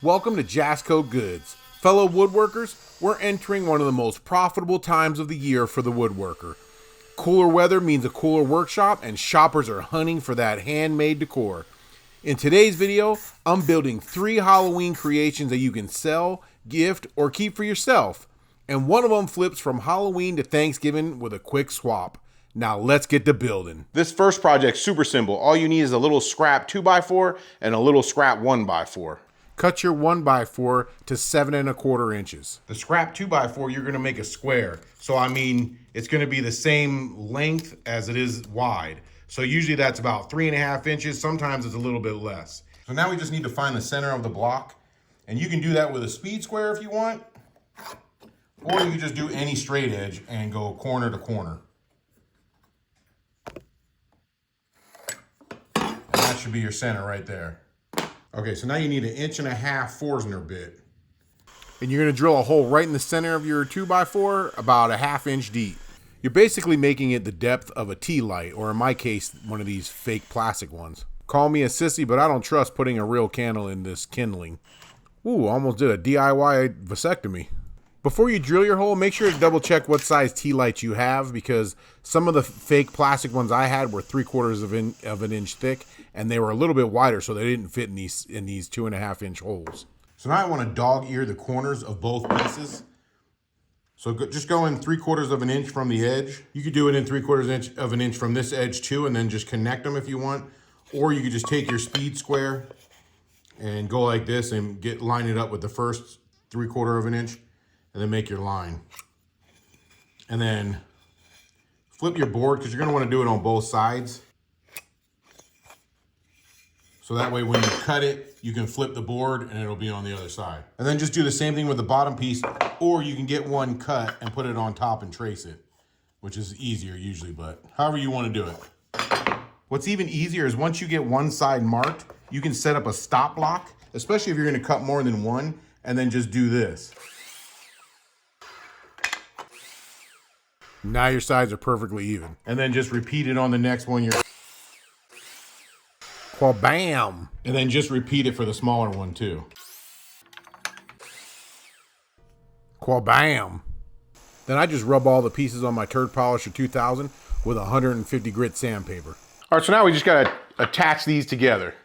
Welcome to Jasco Goods. Fellow woodworkers, we're entering one of the most profitable times of the year for the woodworker. Cooler weather means a cooler workshop, and shoppers are hunting for that handmade decor. In today's video, I'm building 3 Halloween creations that you can sell, gift, or keep for yourself. And one of them flips from Halloween to Thanksgiving with a quick swap. Now let's get to building. This first project's super simple. All you need is a little scrap 2x4 and a little scrap 1x4. Cut your 1x4 to 7 1/4 inches. The scrap 2x4, you're gonna make a square. So I mean, it's gonna be the same length as it is wide. So usually that's about 3 1/2 inches. Sometimes it's a little bit less. So now we just need to find the center of the block. And you can do that with a speed square if you want. Or you can just do any straight edge and go corner to corner. And that should be your center right there. Okay, so now you need an 1.5 inch Forstner bit. And you're gonna drill a hole right in the center of your 2x4, about 1/2 inch deep. You're basically making it the depth of a tea light, or in my case, one of these fake plastic ones. Call me a sissy, but I don't trust putting a real candle in this kindling. Ooh, almost did a DIY vasectomy. Before you drill your hole, make sure to double check what size tea lights you have, because some of the fake plastic ones I had were 3/4 of an inch thick, and they were a little bit wider, so they didn't fit in these 2.5 inch holes. So now I want to dog ear the corners of both pieces. So just go in 3/4 of an inch from the edge. You could do it in 3/4 of an inch from this edge too, and then just connect them if you want. Or you could just take your speed square and go like this and line it up with the first 3/4 of an inch. And then make your line. And then flip your board, because you're going to want to do it on both sides. So that way when you cut it, you can flip the board and it'll be on the other side. And then just do the same thing with the bottom piece, or you can get one cut and put it on top and trace it, which is easier usually, but however you want to do it. What's even easier is once you get one side marked, you can set up a stop block, especially if you're going to cut more than one, and then just do this. Now your sides are perfectly even. And then just repeat it on the next one. Bam! And then just repeat it for the smaller one too. Bam! Then I just rub all the pieces on my Turd Polisher 2000 with 150 grit sandpaper. All right, so now we just gotta attach these together.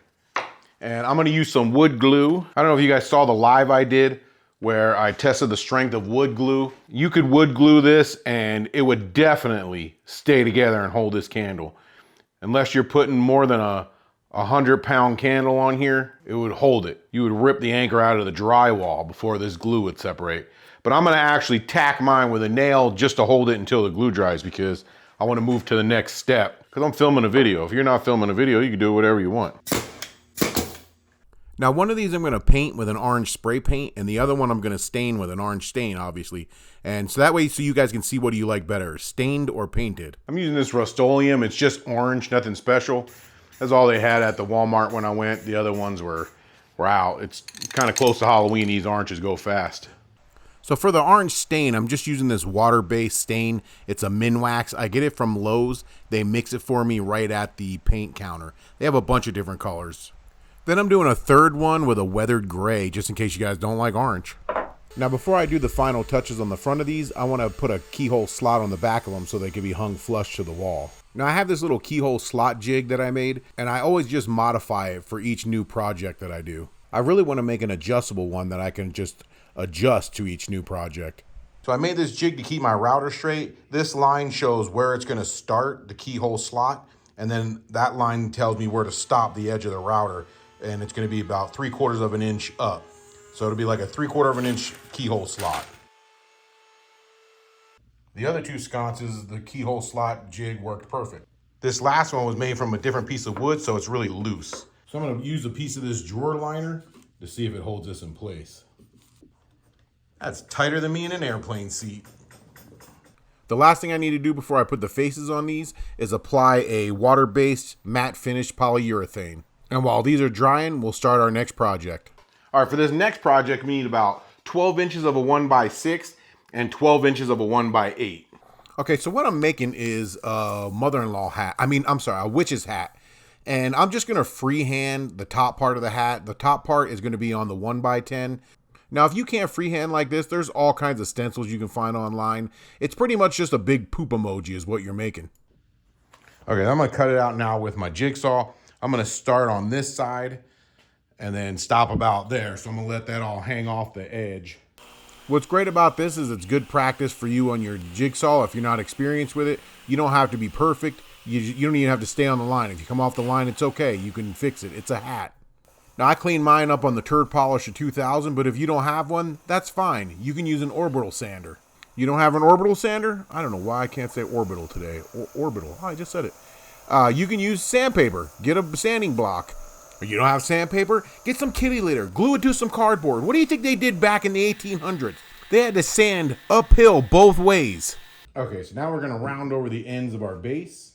And I'm gonna use some wood glue. I don't know if you guys saw the live I did where I tested the strength of wood glue. You could wood glue this and it would definitely stay together and hold this candle. Unless you're putting more than a 100-pound candle on here, it would hold it. You would rip the anchor out of the drywall before this glue would separate. But I'm gonna actually tack mine with a nail just to hold it until the glue dries, because I wanna move to the next step. Because I'm filming a video. If you're not filming a video, you can do whatever you want. Now one of these I'm going to paint with an orange spray paint, and the other one I'm going to stain with an orange stain, obviously. And so that way, so you guys can see what do you like better, stained or painted. I'm using this Rust-Oleum. It's just orange, nothing special. That's all they had at the Walmart when I went. The other ones were out. It's kind of close to Halloween. These oranges go fast. So for the orange stain, I'm just using this water-based stain. It's a Minwax. I get it from Lowe's. They mix it for me right at the paint counter. They have a bunch of different colors. Then I'm doing a third one with a weathered gray, just in case you guys don't like orange. Now before I do the final touches on the front of these, I want to put a keyhole slot on the back of them so they can be hung flush to the wall. Now I have this little keyhole slot jig that I made, and I always just modify it for each new project that I do. I really want to make an adjustable one that I can just adjust to each new project. So I made this jig to keep my router straight. This line shows where it's going to start, the keyhole slot, and then that line tells me where to stop the edge of the router. And it's going to be about 3/4 of an inch up. So it'll be like a 3/4 of an inch keyhole slot. The other two sconces, the keyhole slot jig worked perfect. This last one was made from a different piece of wood, so it's really loose. So I'm going to use a piece of this drawer liner to see if it holds this in place. That's tighter than me in an airplane seat. The last thing I need to do before I put the faces on these is apply a water-based matte finish polyurethane. And while these are drying, we'll start our next project. All right, for this next project, we need about 12 inches of a 1x6 and 12 inches of a 1x8. Okay, so what I'm making is a mother-in-law hat. A witch's hat. And I'm just going to freehand the top part of the hat. The top part is going to be on the 1x10. Now, if you can't freehand like this, there's all kinds of stencils you can find online. It's pretty much just a big poop emoji is what you're making. Okay, I'm going to cut it out now with my jigsaw. I'm going to start on this side and then stop about there. So I'm going to let that all hang off the edge. What's great about this is it's good practice for you on your jigsaw. If you're not experienced with it, you don't have to be perfect. You don't even have to stay on the line. If you come off the line, it's okay. You can fix it. It's a hat. Now, I cleaned mine up on the Turd Polisher 2000, but if you don't have one, that's fine. You can use an orbital sander. You don't have an orbital sander? I don't know why I can't say orbital today. Orbital. Oh, I just said it. You can use sandpaper. Get a sanding block. Or you don't have sandpaper? Get some kitty litter. Glue it to some cardboard. What do you think they did back in the 1800s? They had to sand uphill both ways. Okay, so now we're going to round over the ends of our base.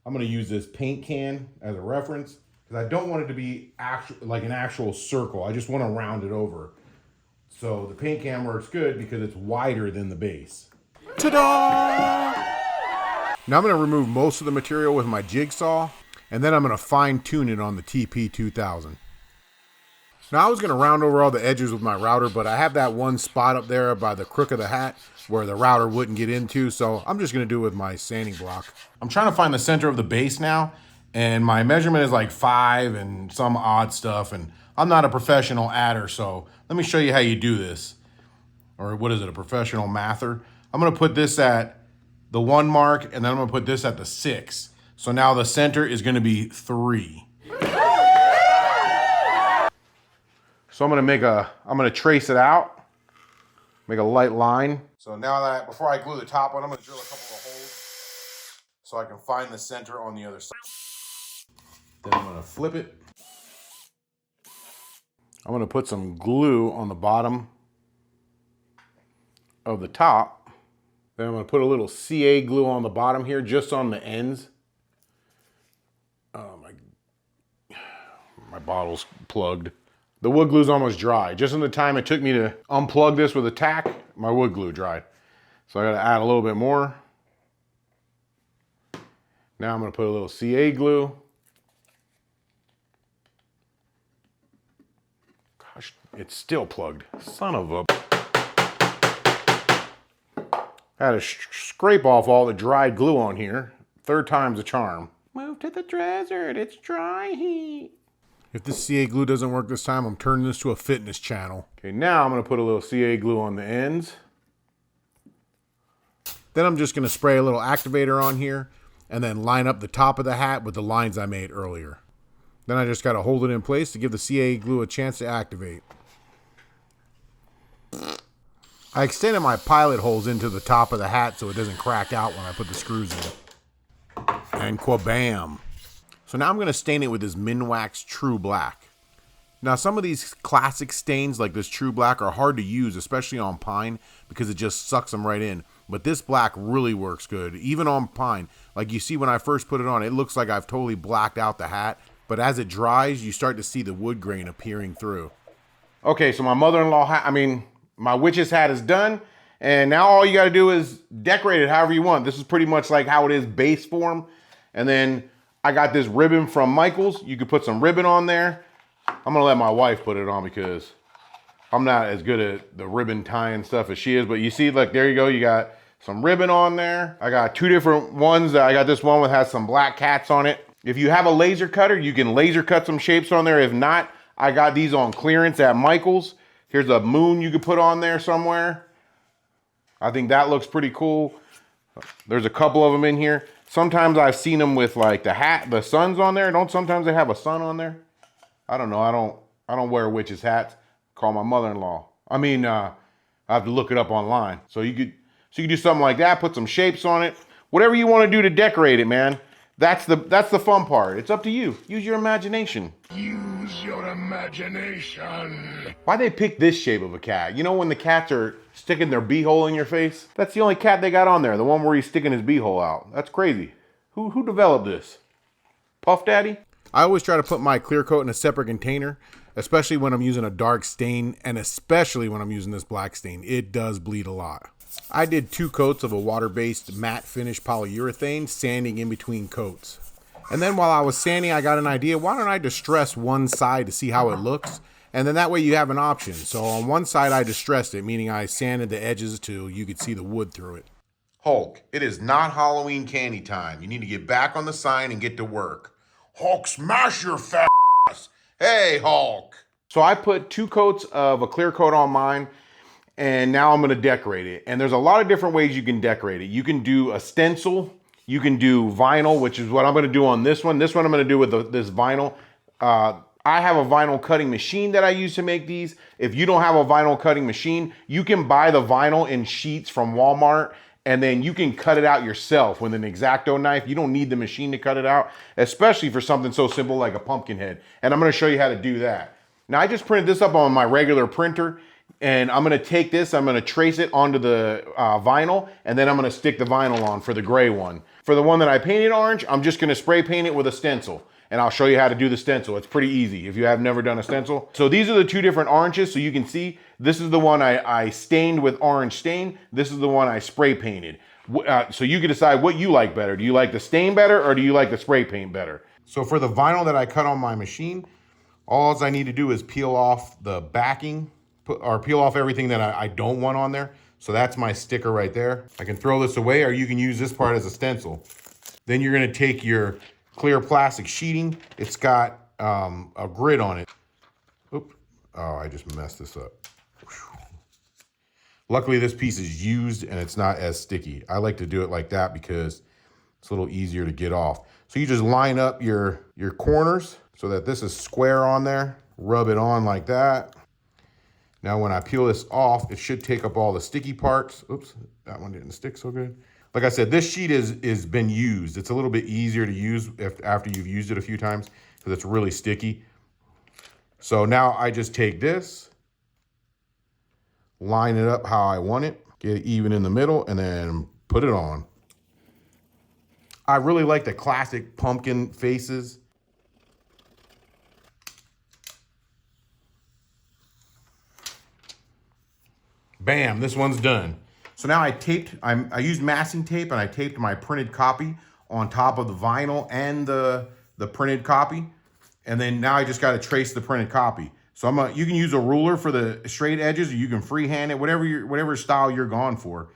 I'm going to use this paint can as a reference because I don't want it to be like an actual circle. I just want to round it over. So the paint can works good because it's wider than the base. Ta-da! Now I'm going to remove most of the material with my jigsaw, and then I'm going to fine tune it on the TP2000. Now I was going to round over all the edges with my router, but I have that one spot up there by the crook of the hat where the router wouldn't get into, so I'm just going to do it with my sanding block. I'm trying to find the center of the base now, and my measurement is like 5 and some odd stuff, and I'm not a professional adder, so let me show you how you do this. Or what is it, a professional mather? I'm going to put this at the 1 mark, and then I'm going to put this at the 6. So now the center is going to be 3. So I'm going to trace it out, make a light line. So now that, before I glue the top on, I'm going to drill a couple of holes so I can find the center on the other side. Then I'm going to flip it. I'm going to put some glue on the bottom of the top. Then I'm going to put a little CA glue on the bottom here, just on the ends. Oh, my bottle's plugged. The wood glue's almost dry. Just in the time it took me to unplug this with a tack, my wood glue dried. So I gotta add a little bit more. Now I'm gonna put a little CA glue. Gosh, it's still plugged. Son of a... I had to scrape off all the dried glue on here. 3rd time's a charm. Move to the desert, it's dry heat. If this CA glue doesn't work this time, I'm turning this to a fitness channel. Okay, now I'm gonna put a little CA glue on the ends. Then I'm just gonna spray a little activator on here and then line up the top of the hat with the lines I made earlier. Then I just gotta hold it in place to give the CA glue a chance to activate. I extended my pilot holes into the top of the hat so it doesn't crack out when I put the screws in. And kwabam! So now I'm going to stain it with this Minwax True Black. Now some of these classic stains like this True Black are hard to use, especially on pine, because it just sucks them right in. But this black really works good, even on pine. Like you see when I first put it on, it looks like I've totally blacked out the hat. But as it dries, you start to see the wood grain appearing through. Okay, so my mother-in-law, my witch's hat is done. And now all you got to do is decorate it however you want. This is pretty much like how it is base form. And then I got this ribbon from Michaels. You could put some ribbon on there. I'm gonna let my wife put it on because I'm not as good at the ribbon tying stuff as she is. But you see, like, there you go. You got some ribbon on there. I got 2 different ones. I got this one that has some black cats on it. If you have a laser cutter, you can laser cut some shapes on there. If not, I got these on clearance at Michaels. Here's a moon you could put on there somewhere. I think that looks pretty cool. There's a couple of them in here. Sometimes I've seen them with like the suns on there. Sometimes they have a sun on there? I don't know. I don't wear witch's hats. Call my mother-in-law. I have to look it up online. So you could do something like that, put some shapes on it. Whatever you want to do to decorate it, man. That's the fun part. It's up to you. Use your imagination. Use your imagination. Why'd they pick this shape of a cat? You know when the cats are sticking their beehole in your face? That's the only cat they got on there. The one where he's sticking his beehole out. That's crazy. Who developed this? Puff Daddy? I always try to put my clear coat in a separate container, especially when I'm using a dark stain, and especially when I'm using this black stain. It does bleed a lot. I did 2 coats of a water-based matte finish polyurethane, sanding in between coats. And then while I was sanding, I got an idea. Why don't I distress one side to see how it looks? And then that way you have an option. So on one side I distressed it, meaning I sanded the edges till you could see the wood through it. Hulk, it is not Halloween candy time. You need to get back on the sign and get to work. Hulk, smash your fat ass. Hey, Hulk. So I put 2 coats of a clear coat on mine, and now I'm gonna decorate it. And there's a lot of different ways you can decorate it. You can do a stencil, you can do vinyl, which is what I'm gonna do on this one. This one I'm gonna do with this vinyl. I have a vinyl cutting machine that I use to make these. If you don't have a vinyl cutting machine, you can buy the vinyl in sheets from Walmart, and then you can cut it out yourself with an X-Acto knife. You don't need the machine to cut it out, especially for something so simple like a pumpkin head. And I'm gonna show you how to do that. Now I just printed this up on my regular printer, and I'm gonna take this, I'm gonna trace it onto the vinyl, and then I'm gonna stick the vinyl on for the gray one. For the one that I painted orange, I'm just gonna spray paint it with a stencil. And I'll show you how to do the stencil. It's pretty easy if you have never done a stencil. So these are the 2 different oranges. So you can see, this is the one I stained with orange stain. This is the one I spray painted. So you can decide what you like better. Do you like the stain better, or do you like the spray paint better? So for the vinyl that I cut on my machine, all I need to do is peel off the backing, or peel off everything that I don't want on there. So that's my sticker right there. I can throw this away, or you can use this part as a stencil. Then you're gonna take your clear plastic sheeting. It's got a grid on it. Oops. Oh, I just messed this up. Whew. Luckily, this piece is used and it's not as sticky. I like to do it like that because it's a little easier to get off. So you just line up your corners so that this is square on there. Rub it on like that. Now, when I peel this off, it should take up all the sticky parts. Oops, that one didn't stick so good. Like I said, this sheet is been used. It's a little bit easier to use after you've used it a few times because it's really sticky. So now I just take this, line it up how I want it, get it even in the middle, and then put it on. I really like the classic pumpkin faces. Bam, this one's done. So now I used masking tape, and I taped my printed copy on top of the vinyl and the printed copy. And then now I just got to trace the printed copy. So you can use a ruler for the straight edges, or you can freehand it, whatever style you're going for.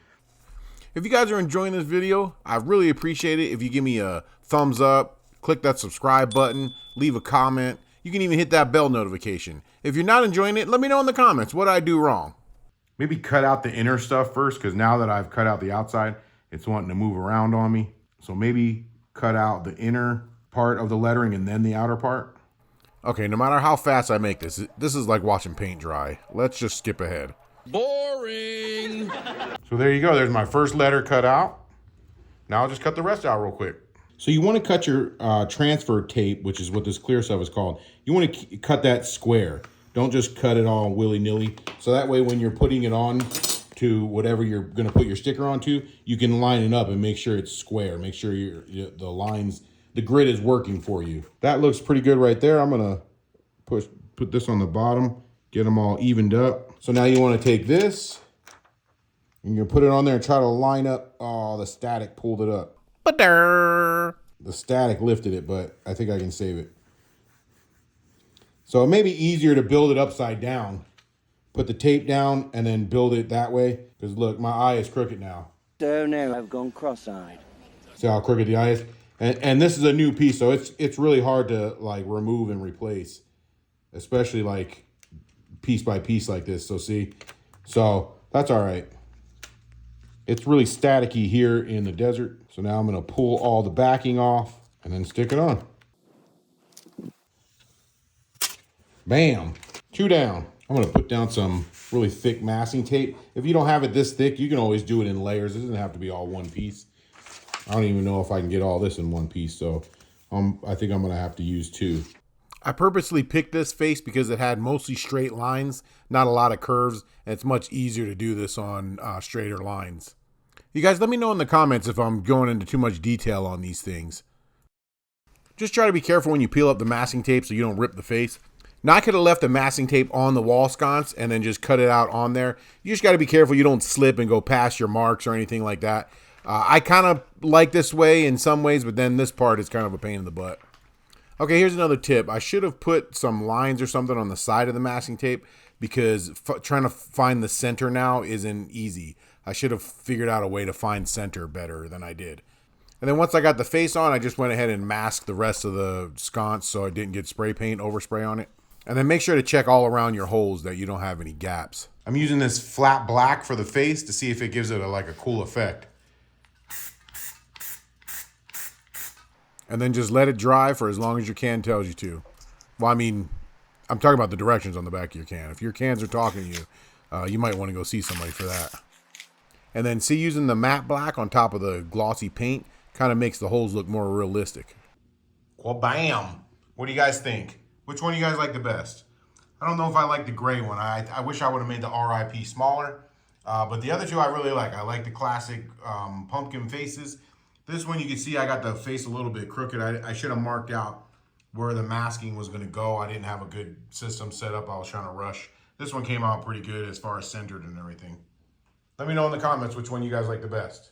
If you guys are enjoying this video, I really appreciate it if you give me a thumbs up, click that subscribe button, leave a comment. You can even hit that bell notification. If you're not enjoying it, let me know in the comments what I do wrong. Maybe cut out the inner stuff first, because now that I've cut out the outside, it's wanting to move around on me. So maybe cut out the inner part of the lettering and then the outer part. Okay, no matter how fast I make this, this is like watching paint dry. Let's just skip ahead. Boring. So there you go. There's my first letter cut out. Now I'll just cut the rest out real quick. So you want to cut your transfer tape, which is what this clear stuff is called. You want to cut that square. Don't just cut it all willy-nilly. So that way when you're putting it on to whatever you're going to put your sticker onto, you can line it up and make sure it's square. Make sure the lines, the grid is working for you. That looks pretty good right there. I'm going to put this on the bottom, get them all evened up. So now you want to take this, and you're going to put it on there and try to line up. Oh, the static pulled it up. The static lifted it, but I think I can save it. So it may be easier to build it upside down. Put the tape down and then build it that way. Because look, my eye is crooked now. Oh no, I've gone cross-eyed. See how crooked the eye is? And this is a new piece, so it's really hard to like remove and replace. Especially like piece by piece like this. So see? So that's all right. It's really staticky here in the desert. So now I'm going to pull all the backing off and then stick it on. Bam, 2 down. I'm gonna put down some really thick masking tape. If you don't have it this thick, you can always do it in layers. It doesn't have to be all one piece. I don't even know if I can get all this in one piece, so I think I'm gonna have to use 2. I purposely picked this face because it had mostly straight lines, not a lot of curves, and it's much easier to do this on straighter lines. You guys, let me know in the comments if I'm going into too much detail on these things. Just try to be careful when you peel up the masking tape so you don't rip the face. Now, I could have left the masking tape on the wall sconce and then just cut it out on there. You just got to be careful you don't slip and go past your marks or anything like that. I kind of like this way in some ways, but then this part is kind of a pain in the butt. Okay, here's another tip. I should have put some lines or something on the side of the masking tape because trying to find the center now isn't easy. I should have figured out a way to find center better than I did. And then once I got the face on, I just went ahead and masked the rest of the sconce so I didn't get spray paint overspray on it. And then make sure to check all around your holes that you don't have any gaps. I'm using this flat black for the face to see if it gives it a cool effect. And then just let it dry for as long as your can tells you to. Well, I mean, I'm talking about the directions on the back of your can. If your cans are talking to you, you might want to go see somebody for that. And then see, using the matte black on top of the glossy paint kind of makes the holes look more realistic. Well, bam. What do you guys think? Which one do you guys like the best? I don't know if I like the gray one. I wish I would have made the RIP smaller. But the other two I really like. I like the classic pumpkin faces. This one you can see I got the face a little bit crooked. I should have marked out where the masking was going to go. I didn't have a good system set up. I was trying to rush. This one came out pretty good as far as centered and everything. Let me know in the comments which one you guys like the best.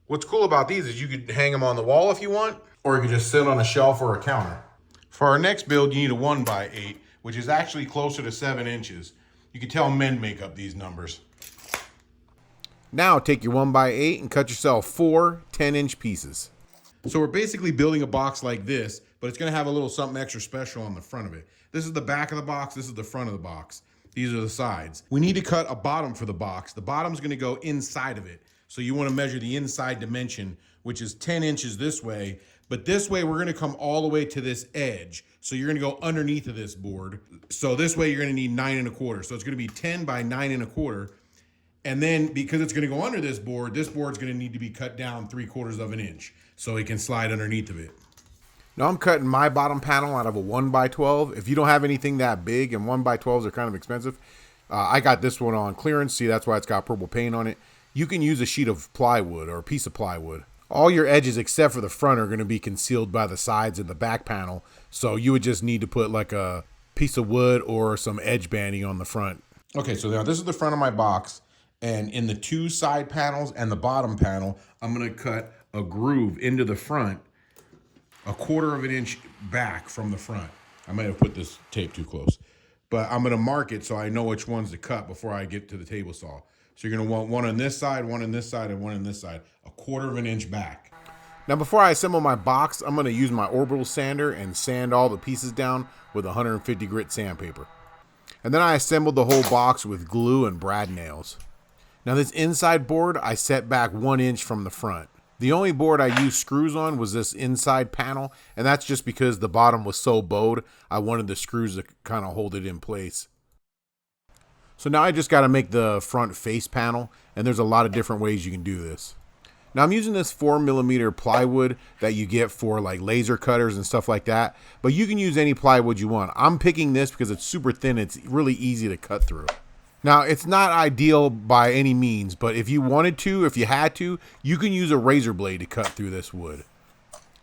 What's cool about these is you could hang them on the wall if you want, or you could just sit on a shelf or a counter. For our next build, you need a 1x8, which is actually closer to 7 inches. You can tell men make up these numbers. Now take your 1x8 and cut yourself 4 10-inch pieces. So we're basically building a box like this, but it's going to have a little something extra special on the front of it. This is the back of the box. This is the front of the box. These are the sides. We need to cut a bottom for the box. The bottom's going to go inside of it. So you want to measure the inside dimension, which is 10 inches this way. But this way, we're going to come all the way to this edge. So you're going to go underneath of this board. So this way, you're going to need 9 1/4. So it's going to be 10 by 9 1/4. And then because it's going to go under this board's going to need to be cut down 3/4 of an inch so it can slide underneath of it. Now I'm cutting my bottom panel out of a 1x12. If you don't have anything that big, and 1x12s are kind of expensive, I got this one on clearance. See, that's why it's got purple paint on it. You can use a sheet of plywood or a piece of plywood. All your edges except for the front are going to be concealed by the sides and the back panel. So you would just need to put like a piece of wood or some edge banding on the front. Okay, so now this is the front of my box. And in the 2 side panels and the bottom panel, I'm going to cut a groove into the front 1/4 of an inch back from the front. I might have put this tape too close. But I'm going to mark it so I know which ones to cut before I get to the table saw. So you're going to want one on this side, one on this side, and one on this side. 1/4 of an inch back. Now before I assemble my box, I'm going to use my orbital sander and sand all the pieces down with 150 grit sandpaper. And then I assembled the whole box with glue and brad nails. Now this inside board I set back 1 inch from the front. The only board I used screws on was this inside panel, and that's just because the bottom was so bowed, I wanted the screws to kind of hold it in place. So now I just got to make the front face panel, and there's a lot of different ways you can do this. Now I'm using this 4mm plywood that you get for like laser cutters and stuff like that, but you can use any plywood you want. I'm picking this because it's super thin, it's really easy to cut through. Now, it's not ideal by any means, but if you wanted to, if you had to, you can use a razor blade to cut through this wood.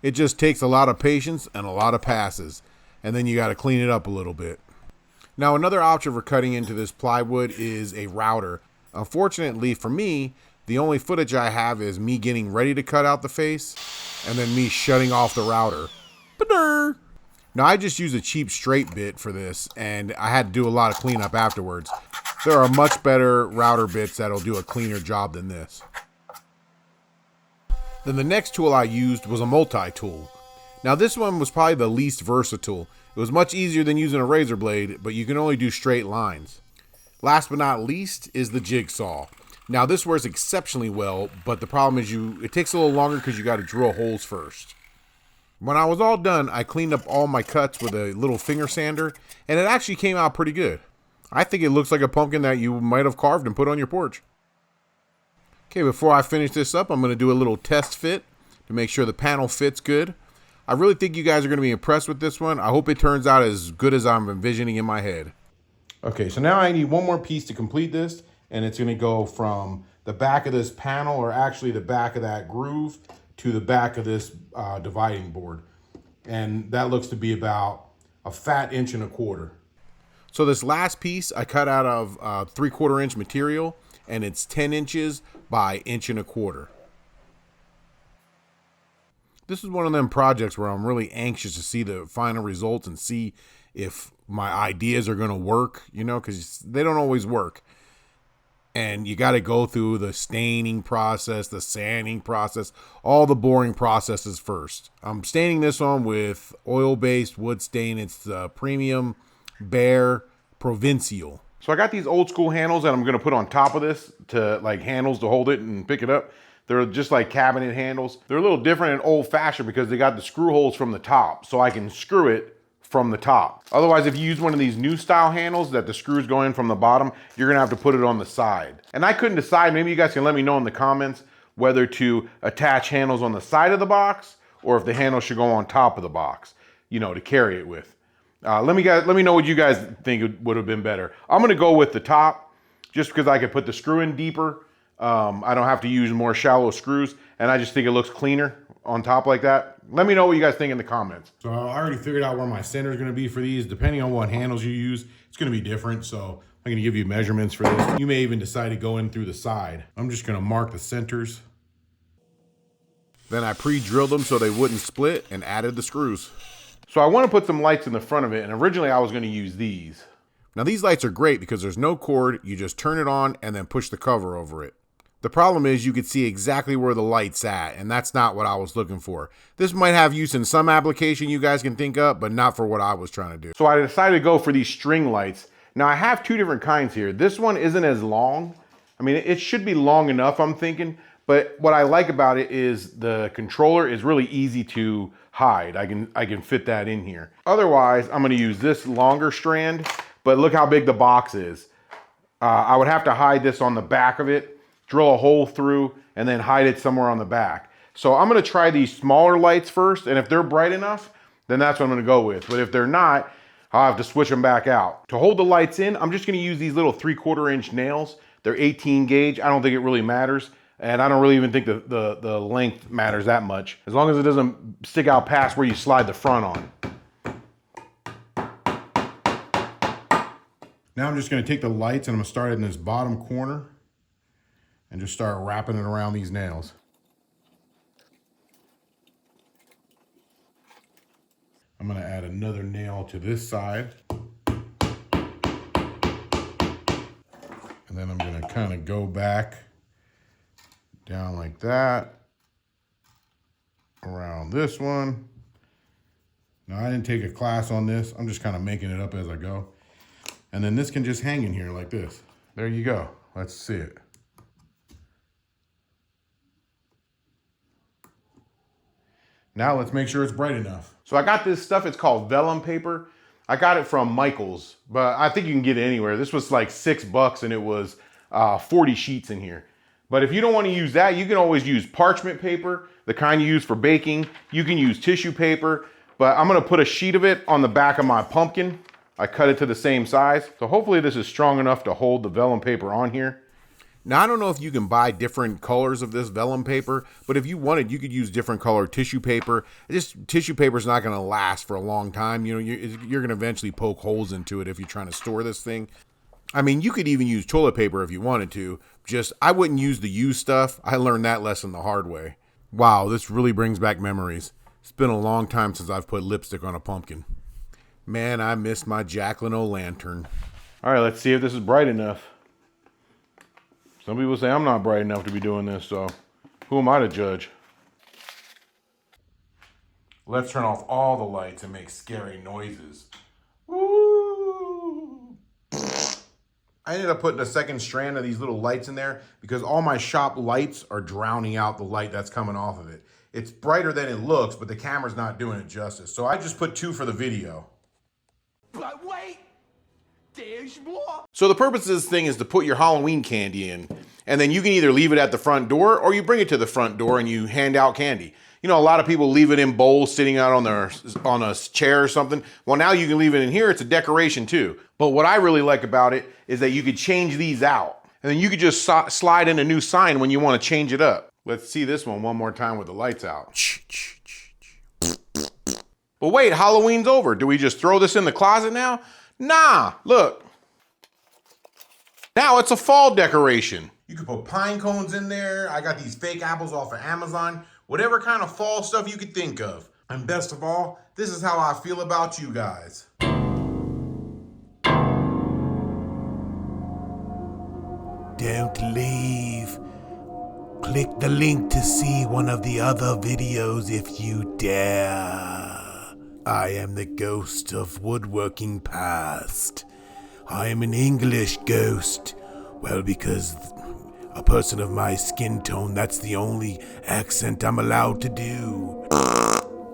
It just takes a lot of patience and a lot of passes, and then you got to clean it up a little bit. Now, another option for cutting into this plywood is a router. Unfortunately for me, the only footage I have is me getting ready to cut out the face, and then me shutting off the router. Ba-dur! Now, I just used a cheap straight bit for this, and I had to do a lot of cleanup afterwards. There are much better router bits that'll do a cleaner job than this. Then the next tool I used was a multi-tool. Now this one was probably the least versatile. It was much easier than using a razor blade, but you can only do straight lines. Last but not least is the jigsaw. Now this works exceptionally well, but the problem is it takes a little longer because you got to drill holes first. When I was all done, I cleaned up all my cuts with a little finger sander, and it actually came out pretty good. I think it looks like a pumpkin that you might have carved and put on your porch. Okay, before I finish this up, I'm going to do a little test fit to make sure the panel fits good. I really think you guys are going to be impressed with this one. I hope it turns out as good as I'm envisioning in my head. Okay, so now I need one more piece to complete this, and it's going to go from the back of this panel, or actually the back of that groove, to the back of this dividing board. And that looks to be about a fat 1 1/4 inches. So this last piece I cut out of 3/4 inch material, and it's 10 inches by 1 1/4 inches. This is one of them projects where I'm really anxious to see the final results and see if my ideas are going to work, you know, because they don't always work. And you got to go through the staining process, the sanding process, all the boring processes first. I'm staining this one with oil-based wood stain. It's premium Bear Provincial. So I got these old school handles that I'm going to put on top of this to like handles to hold it and pick it up. They're just like cabinet handles. They're a little different and old fashioned because they got the screw holes from the top, so I can screw it from the top. Otherwise, if you use one of these new style handles that the screws go in from the bottom, you're gonna have to put it on the side. And I couldn't decide, maybe you guys can let me know in the comments whether to attach handles on the side of the box or if the handle should go on top of the box, you know, to carry it with. Let me know what you guys think would have been better. I'm gonna go with the top just because I could put the screw in deeper. I don't have to use more shallow screws, and I just think it looks cleaner on top like that. Let me know what you guys think in the comments. So I already figured out where my center is going to be for these. Depending on what handles you use, it's going to be different. So I'm going to give you measurements for this. You may even decide to go in through the side. I'm just going to mark the centers. Then I pre-drilled them so they wouldn't split and added the screws. So I want to put some lights in the front of it, and originally I was going to use these. Now these lights are great because there's no cord. You just turn it on and then push the cover over it. The problem is you could see exactly where the light's at, and that's not what I was looking for. This might have use in some application you guys can think of, but not for what I was trying to do. So I decided to go for these string lights. Now I have two different kinds here. This one isn't as long. I mean, it should be long enough, I'm thinking, but what I like about it is the controller is really easy to hide. I can fit that in here. Otherwise, I'm gonna use this longer strand, but look how big the box is. I would have to hide this on the back of it, drill a hole through, and then hide it somewhere on the back. So I'm gonna try these smaller lights first, and if they're bright enough, then that's what I'm gonna go with. But if they're not, I'll have to switch them back out. To hold the lights in, I'm just gonna use these little 3/4 inch nails. They're 18 gauge. I don't think it really matters. And I don't really even think the length matters that much, as long as it doesn't stick out past where you slide the front on. Now I'm just gonna take the lights and I'm gonna start in this bottom corner and just start wrapping it around these nails. I'm gonna add another nail to this side. And then I'm gonna kind of go back down like that, around this one. Now I didn't take a class on this. I'm just kind of making it up as I go. And then this can just hang in here like this. There you go. Let's see it. Now let's make sure it's bright enough. So I got this stuff, it's called vellum paper. I got it from Michael's, but I think you can get it anywhere. This was like $6 and it was 40 sheets in here. But if you don't want to use that, you can always use parchment paper, the kind you use for baking. You can use tissue paper, but I'm gonna put a sheet of it on the back of my pumpkin. I cut it to the same size. So hopefully this is strong enough to hold the vellum paper on here. Now, I don't know if you can buy different colors of this vellum paper, but if you wanted, you could use different color tissue paper. This tissue paper is not going to last for a long time. You know, you're going to eventually poke holes into it if you're trying to store this thing. I mean, you could even use toilet paper if you wanted to. Just, I wouldn't use the used stuff. I learned that lesson the hard way. Wow, this really brings back memories. It's been a long time since I've put lipstick on a pumpkin. Man, I missed my Jacqueline O-lantern. All right, let's see if this is bright enough. Some people say I'm not bright enough to be doing this, so who am I to judge? Let's turn off all the lights and make scary noises. Woo! I ended up putting a second strand of these little lights in there because all my shop lights are drowning out the light that's coming off of it. It's brighter than it looks, but the camera's not doing it justice. So I just put 2 for the video. But wait, there's more. So the purpose of this thing is to put your Halloween candy in, and then you can either leave it at the front door or you bring it to the front door and you hand out candy. You know, a lot of people leave it in bowls sitting out on a chair or something. Well, now you can leave it in here. It's a decoration too. But what I really like about it is that you could change these out, and then you could just slide in a new sign when you want to change it up. Let's see this one more time with the lights out. But wait, Halloween's over. Do we just throw this in the closet now? Nah, look. Now it's a fall decoration. You could put pine cones in there. I got these fake apples off of Amazon. whatever kind of fall stuff you could think of. And best of all, this is how I feel about you guys. Don't leave. Click the link to see one of the other videos if you dare. I am the ghost of woodworking past. I am an English ghost. Well, because a person of my skin tone, that's the only accent I'm allowed to do.